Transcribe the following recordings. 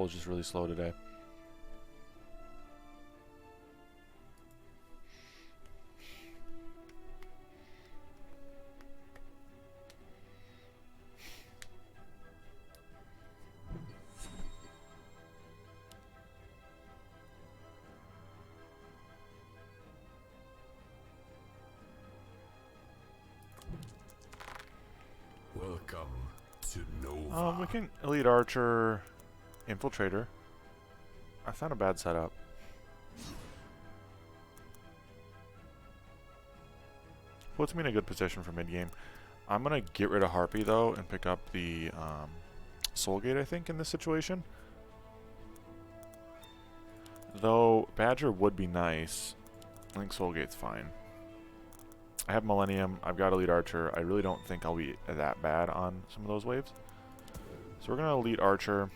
is just really slow today. Welcome to Nova. We can Elite Archer, Infiltrator. That's not a bad setup. Puts me in a good position for mid game. I'm gonna get rid of Harpy though and pick up the Soul Gate, I think, in this situation. Though Badger would be nice. I think Soul Gate's fine. I have Millennium, I've got Elite Archer. I really don't think I'll be that bad on some of those waves. So we're going to Elite Archer.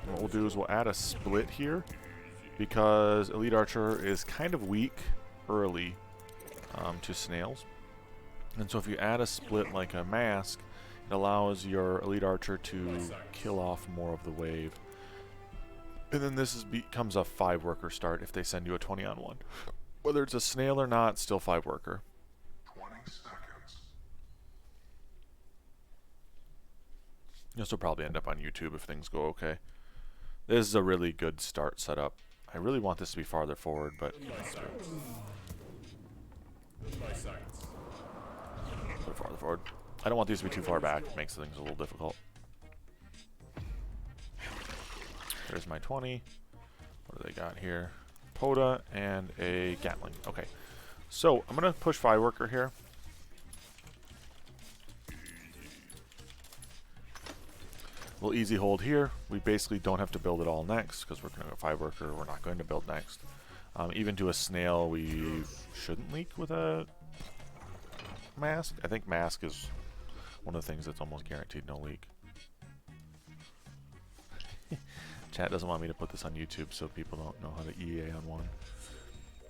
What we'll do is we'll add a split here, because Elite Archer is kind of weak early to snails. And so if you add a split like a mask, it allows your Elite Archer to kill off more of the wave. And then this becomes a 5-worker start if they send you a 20-on-1. Whether it's a snail or not, still 5-worker. This will probably end up on YouTube if things go okay. This is a really good start setup. I really want this to be farther forward, but put it farther forward. I don't want these to be too far back. It makes things a little difficult. There's my 20. What do they got here? Poda and a Gatling. Okay. So I'm going to push 5-worker here. Little easy hold here. We basically don't have to build it all next because we're going to go 5-worker. We're not going to build next. Even to a snail, we shouldn't leak with a mask. I think mask is one of the things that's almost guaranteed no leak. Chat doesn't want me to put this on YouTube so people don't know how to EA on one.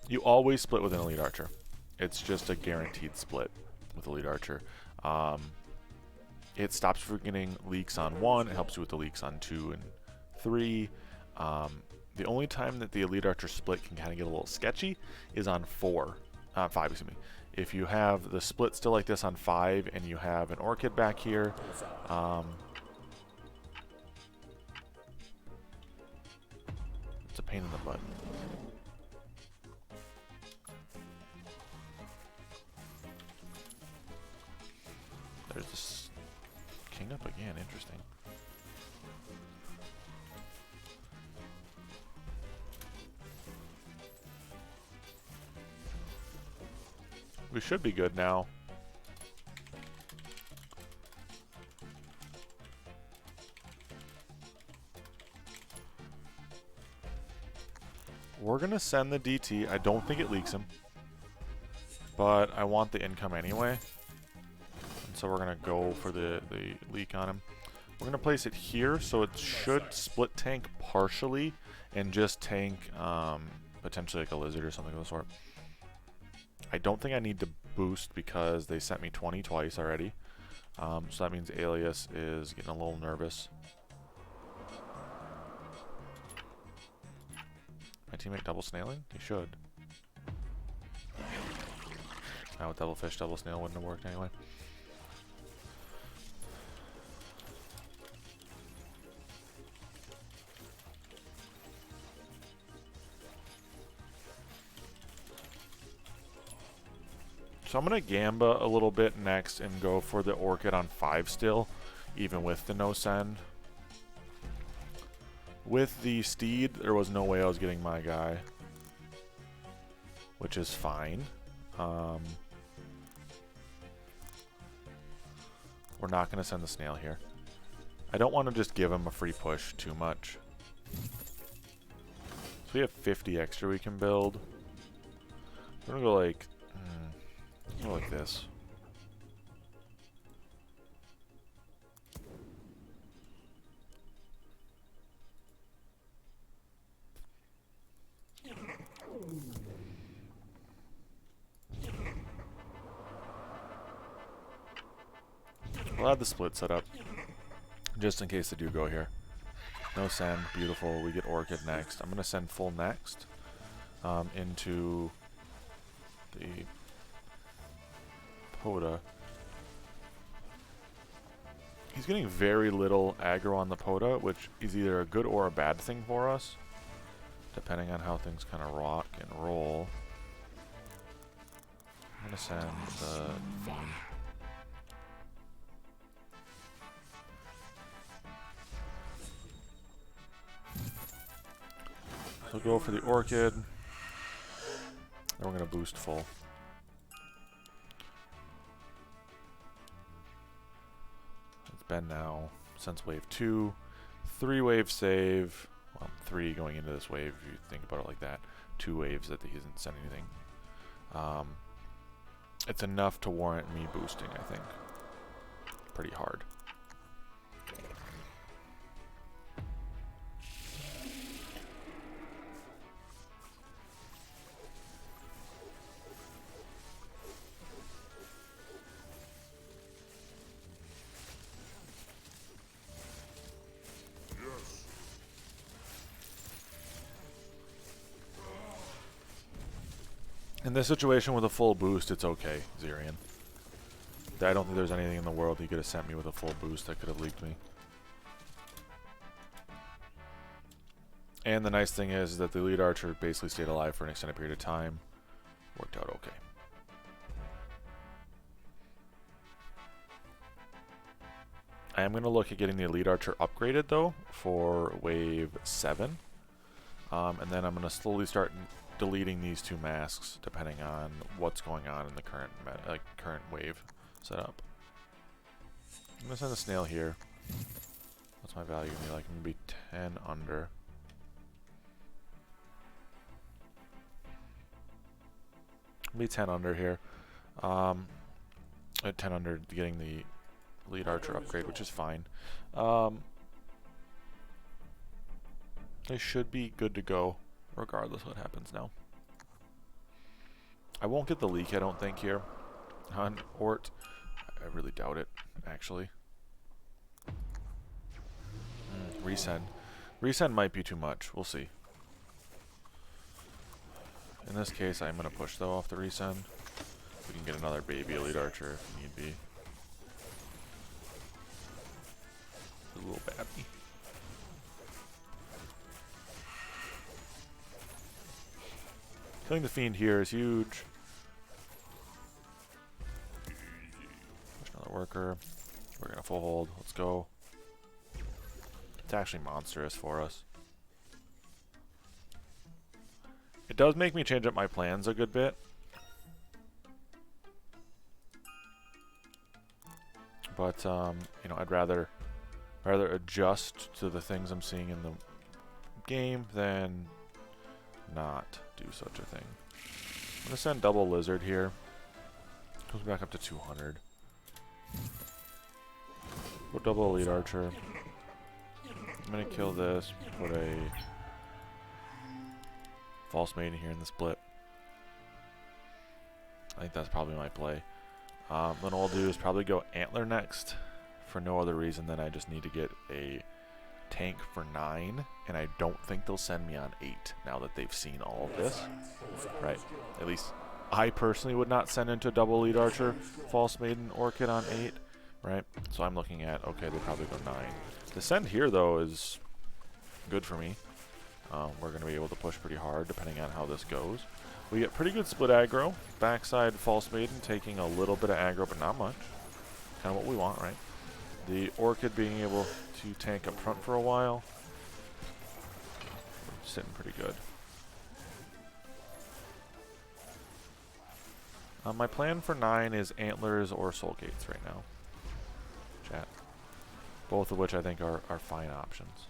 You always split with an Elite Archer. It's just a guaranteed split with Elite Archer. It stops you from getting leaks on 1. It helps you with the leaks on 2 and 3. The only time that the Elite Archer split can kind of get a little sketchy is on 5, excuse me. If you have the split still like this on 5 and you have an Orchid back here, it's a pain in the butt. There's this king up again, interesting. We should be good now. We're going to send the DT. I don't think it leaks him. But I want the income anyway. And so we're going to go for the leak on him. We're going to place it here so it should split tank partially and just tank potentially like a lizard or something of the sort. I don't think I need to boost because they sent me 20 twice already. So that means Alias is getting a little nervous. My teammate double snailing? He should. Now with double fish, double snail wouldn't have worked anyway. So I'm going to Gamba a little bit next and go for the Orchid on 5 still, even with the no send. With the Steed, there was no way I was getting my guy, which is fine. We're not going to send the snail here. I don't want to just give him a free push too much. So we have 50 extra we can build. We're going to go like... Go like this. We'll have the split set up, just in case they do go here. No send. Beautiful. We get Orchid next. I'm going to send full next into the Poda. He's getting very little aggro on the Poda, which is either a good or a bad thing for us, depending on how things kind of rock and roll. I'm going to send the Fiend. So go for the Orchid. Then we're going to boost full. It's been now since wave 2. 3 wave save. Well, 3 going into this wave if you think about it like that. 2 waves that he hasn't sent anything. It's enough to warrant me boosting, I think. Pretty hard. In this situation with a full boost, it's okay, Zirian. I don't think there's anything in the world he could have sent me with a full boost that could have leaked me. And the nice thing is that the lead archer basically stayed alive for an extended period of time. Worked out okay. I am going to look at getting the elite archer upgraded though for wave 7. And then I'm going to slowly start deleting these 2 masks depending on what's going on in the current wave setup. I'm going to send a snail here. What's my value going to be like? I'm going to be 10 under. Be 10 under here. At 10 under getting the lead archer upgrade, which is fine. They should be good to go regardless what happens now. I won't get the leak, I don't think, here on Ort. I really doubt it, actually. Resend. Resend might be too much. We'll see. In this case, I'm going to push, though, off the resend. We can get another baby elite archer if need be. A little baby. Killing the Fiend here is huge. Push another worker. We're going to full hold. Let's go. It's actually monstrous for us. It does make me change up my plans a good bit. But, you know, I'd rather adjust to the things I'm seeing in the game than not do such a thing. I'm going to send double lizard here. Goes back up to 200. Put double elite archer. I'm going to kill this. Put a false maiden here in the split. I think that's probably my play. Then what I'll do is probably go antler next for no other reason than I just need to get a tank for 9, and I don't think they'll send me on 8 now that they've seen all of this. Right. At least I personally would not send into double lead archer, false maiden, orchid on 8. Right. So I'm looking at, okay, they probably go 9. The send here, though, is good for me. We're going to be able to push pretty hard depending on how this goes. We get pretty good split aggro. Backside false maiden taking a little bit of aggro, but not much. Kind of what we want, right? The orchid being able to tank up front for a while. We're sitting pretty good. My plan for 9 is antlers or soul gates right now. Chat. Both of which I think are fine options.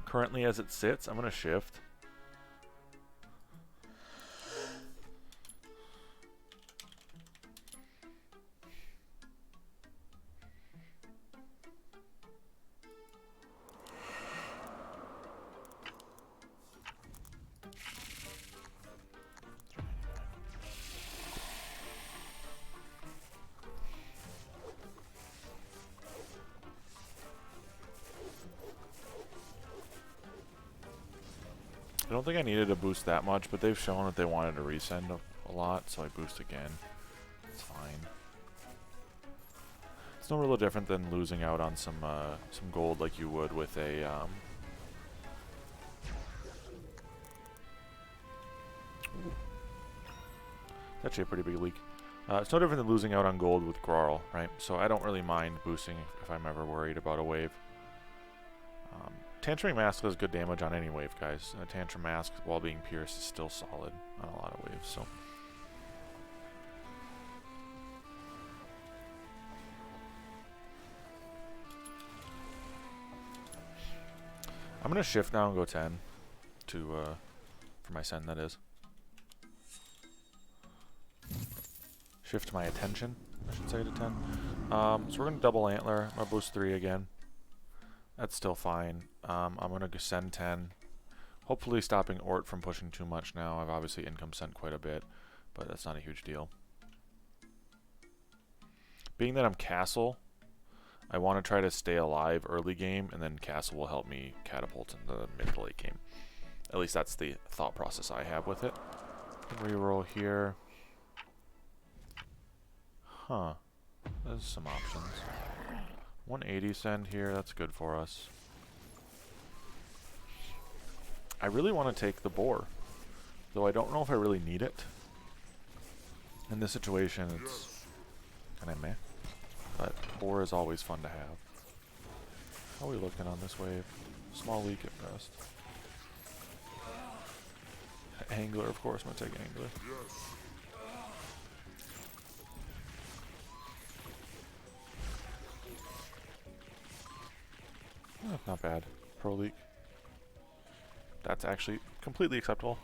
Currently, as it sits, I'm going to shift. I don't think I needed to boost that much, but they've shown that they wanted to resend a lot, so I boost again. It's fine. It's no real different than losing out on some gold like you would with a actually a pretty big leak. It's no different than losing out on gold with Grarl, right? So I don't really mind boosting if I'm ever worried about a wave. Tantrum Mask does good damage on any wave, guys. Tantrum Mask, while being pierced, is still solid on a lot of waves, so... I'm going to shift now and go 10 to, for my send, that is. Shift my attention, I should say, to 10. So we're going to double Antler. I'm going to boost 3 again. That's still fine. I'm going to send 10. Hopefully stopping Ort from pushing too much now. I've obviously income sent quite a bit, but that's not a huge deal. Being that I'm Castle, I want to try to stay alive early game, and then Castle will help me catapult in the mid to late game. At least that's the thought process I have with it. Reroll here. Huh. There's some options. 180 send here, that's good for us. I really want to take the boar, though I don't know if I really need it. In this situation, it's kind of meh. But boar is always fun to have. How are we looking on this wave? Small leak at best. Angler, of course, I'm going to take Angler. Not bad. Pro leak. That's actually completely acceptable.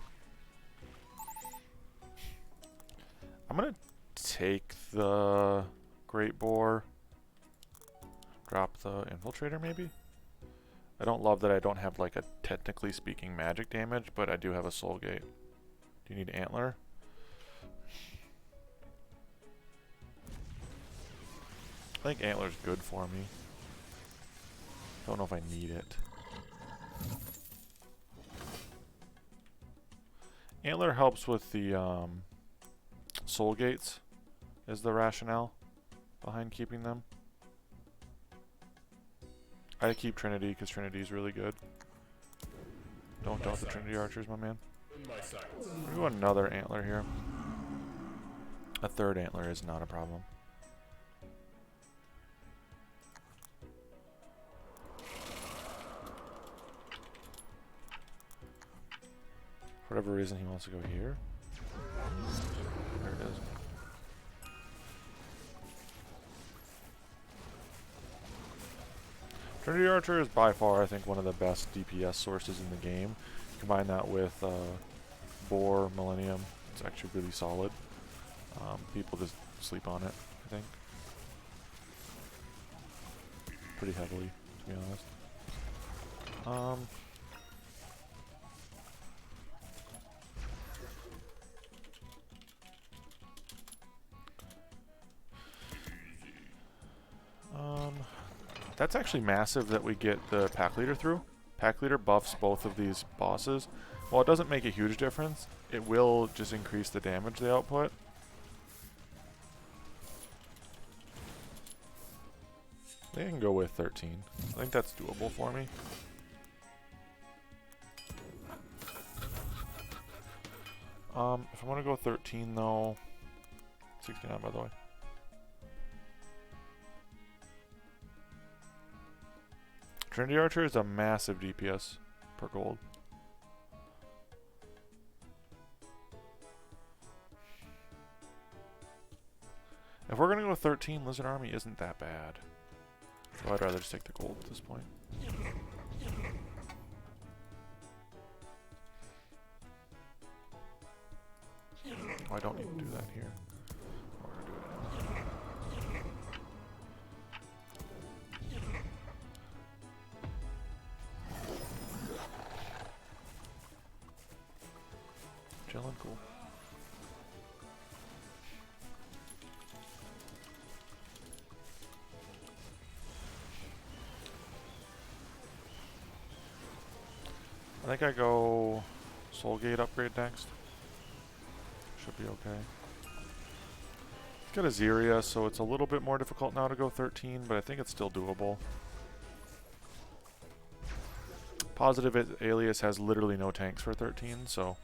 I'm going to take the Great Boar. Drop the Infiltrator, maybe? I don't love that I don't have, like, a technically speaking magic damage, but I do have a Soul Gate. Do you need Antler? I think Antler's good for me. Don't know if I need it. Antler helps with the Soul Gates, is the rationale behind keeping them. I keep Trinity because Trinity is really good. Don't doubt the Trinity archers, my man. We'll do another Antler here. A third Antler is not a problem. For whatever reason, he wants to go here. There it is. Trinity Archer is by far, I think, one of the best DPS sources in the game. Combine that with Boar, Millennium, it's actually really solid. People just sleep on it, I think. Pretty heavily, to be honest. That's actually massive that we get the Pack Leader through. Pack Leader buffs both of these bosses. While it doesn't make a huge difference, it will just increase the damage they output. I think I can go with 13. I think that's doable for me. If I want to go 13 though, 69 by the way. Trinity Archer is a massive DPS per gold. If we're gonna go 13, Lizard Army isn't that bad. So I'd rather just take the gold at this point. Oh, I don't need to do that here. We're gonna do it anyway. Chillin', cool. I think I go Soul Gate upgrade next. Should be okay. Got Azeria, so it's a little bit more difficult now to go 13, but I think it's still doable. Positive Alias has literally no tanks for 13, so...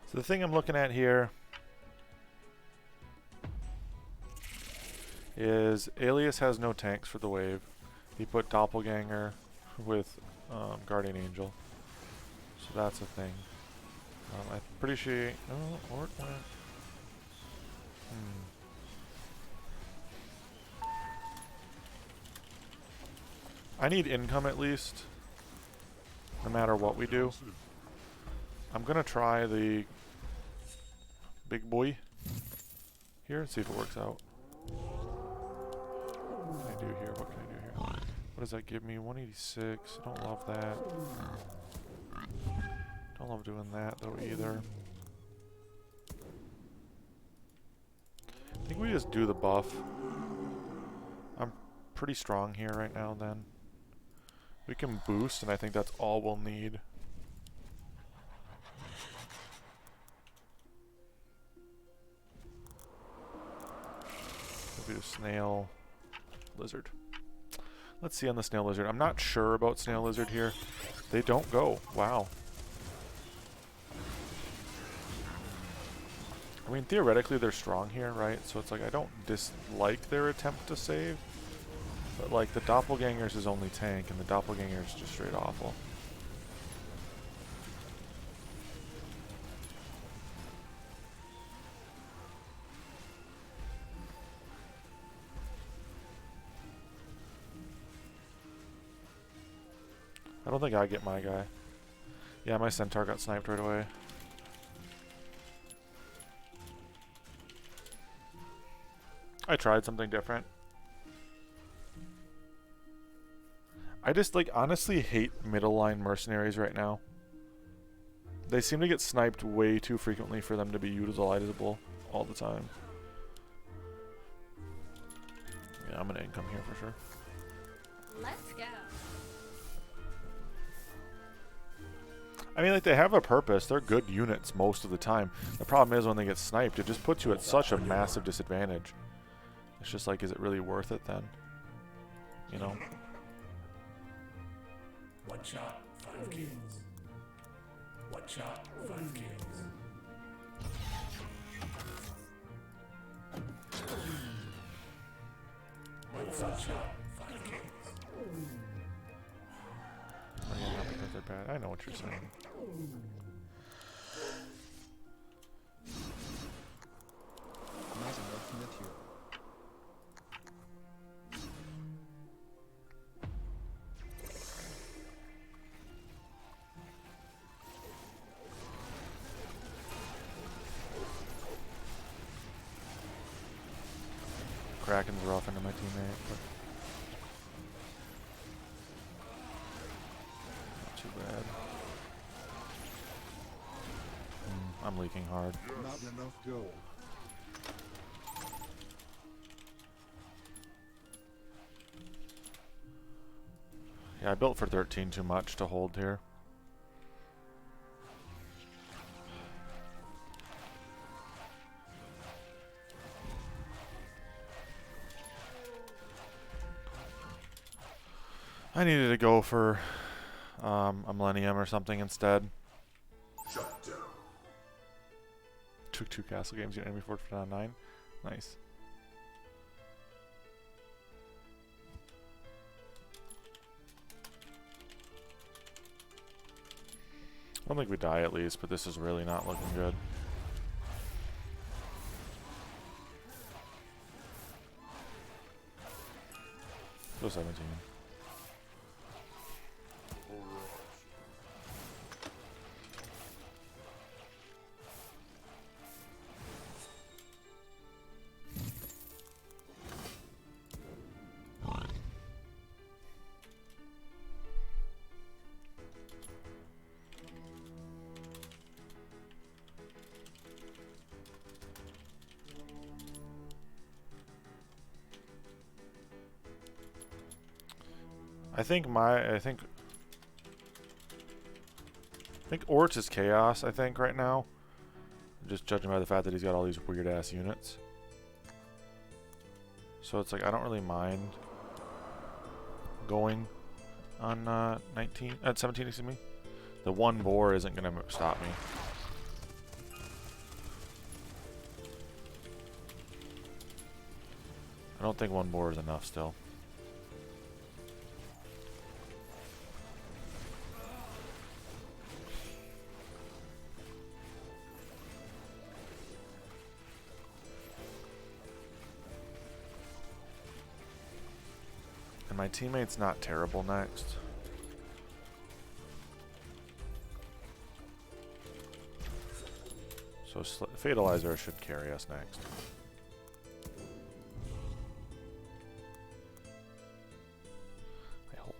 So the thing I'm looking at here is Alias has no tanks for the wave. He put Doppelganger with Guardian Angel. So that's a thing. I'm pretty sure... Oh, Orc went... I need income at least, no matter what we do. I'm going to try the big boy here and see if it works out. What can I do here? What can I do here? What does that give me? 186. I don't love that. Don't love doing that though either. I think we just do the buff. I'm pretty strong here right now then. We can boost, and I think that's all we'll need. We'll do snail, lizard. Let's see on the snail lizard. I'm not sure about snail lizard here. They don't go. Wow. I mean, theoretically they're strong here, right? So it's like I don't dislike their attempt to save. But like the Doppelganger's is only tank, and the Doppelganger's just straight awful. I don't think I get my guy. Yeah, my centaur got sniped right away. I tried something different. I just, like, honestly hate middle line mercenaries right now. They seem to get sniped way too frequently for them to be utilizable all the time. Yeah, I'm gonna income here for sure. Let's go. I mean, like, they have a purpose. They're good units most of the time. The problem is when they get sniped, it just puts you at such a massive disadvantage. It's just like, is it really worth it then? You know? One shot, 5 kills. One shot, 5 kills. One shot, 5 kills. Oh, yeah, not because they're bad. I know what you're saying. Amazing working with you. Kraken's rough into my teammate, but not too bad. I'm leaking hard. Not enough gold. Yeah, I built for 13 too much to hold here. I needed to go for a Millennium or something instead. Shut down. Took 2 castle games, get enemy fort for down 9. Nice. I don't think we die at least, but this is really not looking good. Go 17. I think Orchid is chaos, I think, right now. Just judging by the fact that he's got all these weird ass units. So it's like I don't really mind going on 17, excuse me. The one boar isn't gonna stop me. I don't think one boar is enough still. And my teammate's not terrible next. So Fatalizer should carry us next. I hope.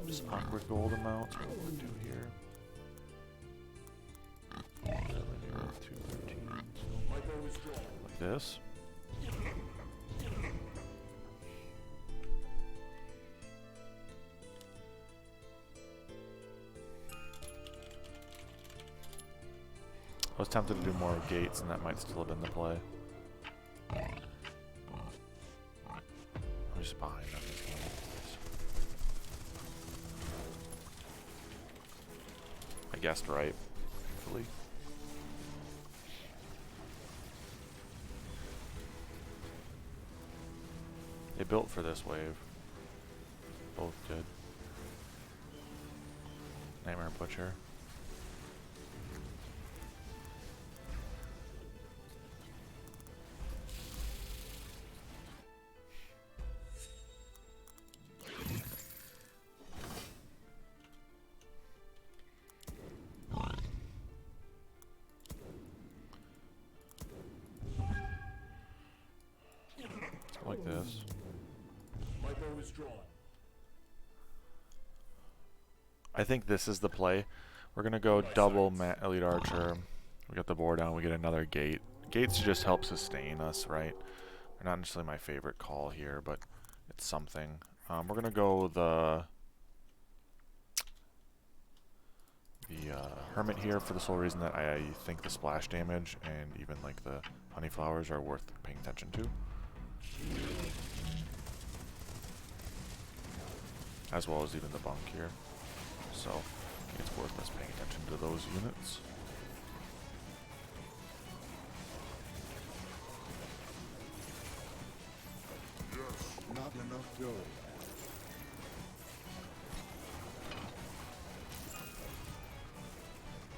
Just awkward gold amounts. What we'll do here. 213. Like this. I was tempted to do more gates, and that might still have been the play. I'm just behind on this game. I guessed right, thankfully. They built for this wave. Both good. Nightmare Butcher. Like this. My bow is drawn. I think this is the play. We're gonna go double Elite Archer. We got the boar down. We get another gate. Gates just help sustain us, right? They're not necessarily my favorite call here, but it's something. We're gonna go the Hermit here for the sole reason that I think the splash damage and even like the honey flowers are worth paying attention to. As well as even the bunk here. So it's worth us paying attention to those units. Not enough gold.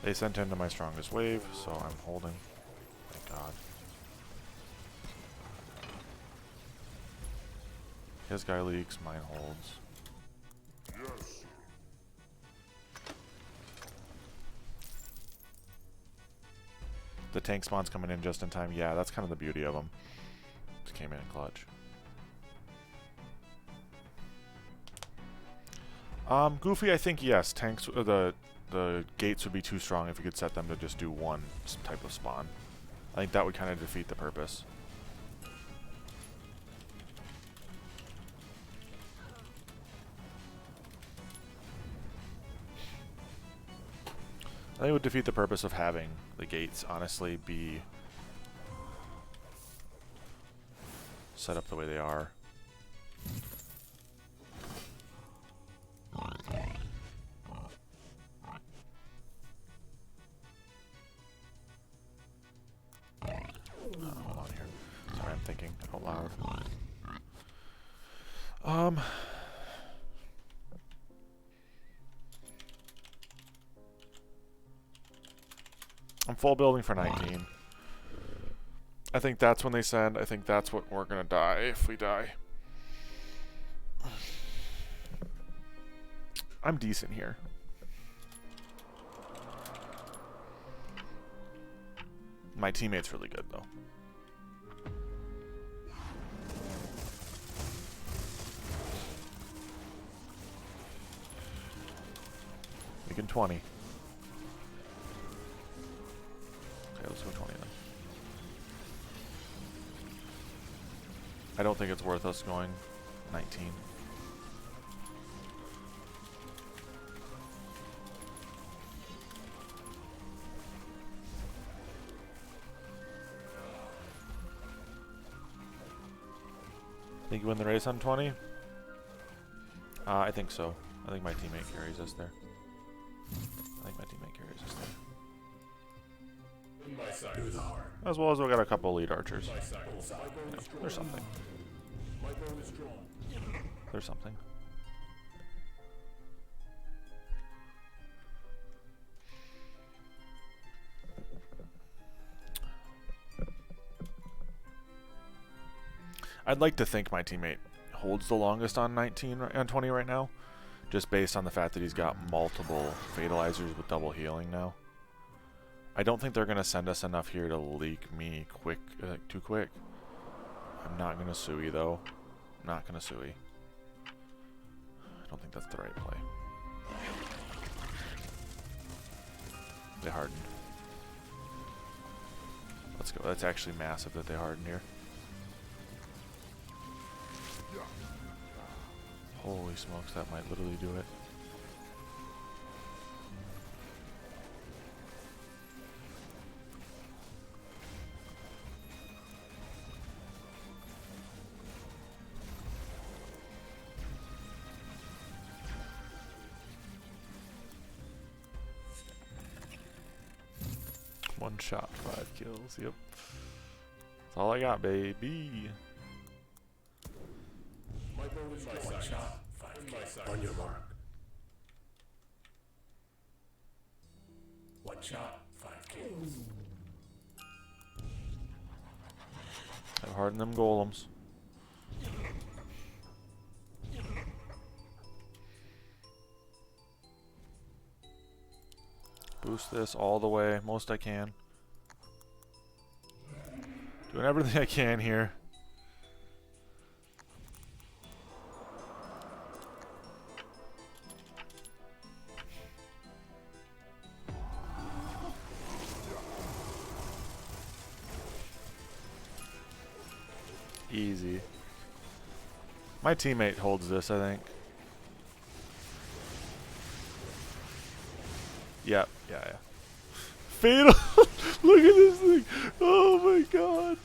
They sent into my strongest wave, so I'm holding. Thank God. His guy leaks, mine holds. Yes. The tank spawn's coming in just in time. Yeah, that's kind of the beauty of them. Just came in clutch. Goofy, I think yes. Tanks, the gates would be too strong if you could set them to just do one type of spawn. I think that would kind of defeat the purpose. I think it would defeat the purpose of having the gates, honestly, be set up the way they are. Hold on here. Sorry, I'm thinking out loud. I'm full building for 19. I think that's when they send. I think that's what we're gonna die if we die. I'm decent here. My teammate's really good though. Making 20. Okay, let's go 20 then. I don't think it's worth us going 19. Think you win the race on 20? I think so. I think my teammate carries us there. Do the heart. As well as we got a couple lead archers. My bow is There's something. My bow is drawn. There's something. I'd like to think my teammate holds the longest on 19 on 20 right now, just based on the fact that he's got multiple fatalizers with double healing now. I don't think they're gonna send us enough here to leak me too quick. I'm not gonna Sui though. I'm not gonna Sui. I don't think that's the right play. They hardened. Let's go. That's actually massive that they hardened here. Holy smokes, that might literally do it. One shot, 5 kills. Yep. That's all I got, baby. My bow is drawn. One shot. 5 on your mark. One shot. 5 kills. I've hardened them golems. Boost this all the way, most I can. Doing everything I can here. Easy. My teammate holds this, I think. Yep, yeah. Fatal! Look at this thing! Oh my god!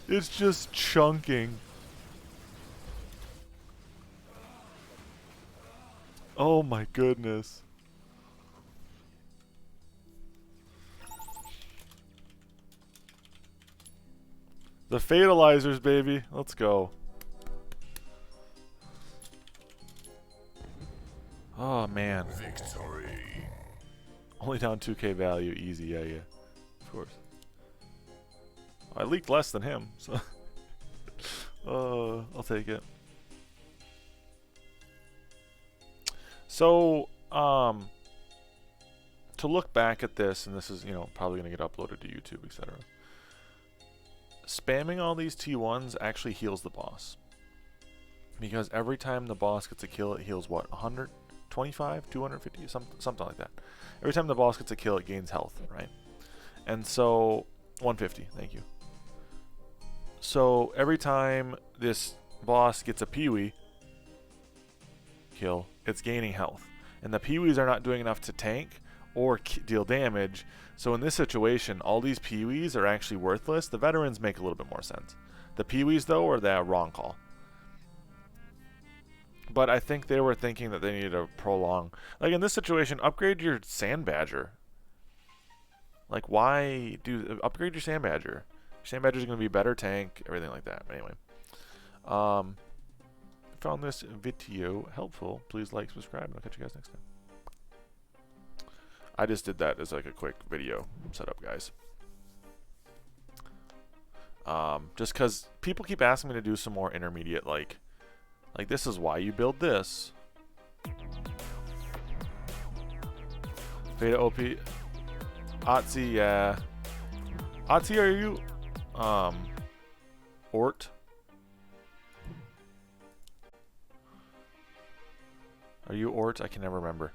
It's just chunking. Oh my goodness. The fatalizers, baby. Let's go. Oh man. Victory. Only down 2k value. Easy, yeah. Of course. I leaked less than him, so I'll take it. So, to look back at this, and this is, you know, probably going to get uploaded to YouTube, etc. Spamming all these T1s actually heals the boss. Because every time the boss gets a kill, it heals what? 125? 250? Something like that. Every time the boss gets a kill, it gains health, right? And so, 150, thank you. So, every time this boss gets a Peewee kill, it's gaining health. And the Peewees are not doing enough to tank or deal damage. So in this situation, all these Peewees are actually worthless. The veterans make a little bit more sense. The Peewees, though, are the wrong call. But I think they were thinking that they needed to prolong. Like in this situation, upgrade your Sand Badger. Like why upgrade your Sand Badger? Your Sand Badger is going to be a better tank, everything like that. But anyway. Found this video helpful. Please like, subscribe, and I'll catch you guys next time. I just did that as like a quick video setup, guys. Just because people keep asking me to do some more intermediate, like this is why you build this. Beta OP. Otzi, yeah. Otzi, are you, Ort? Are you Ort? I can never remember.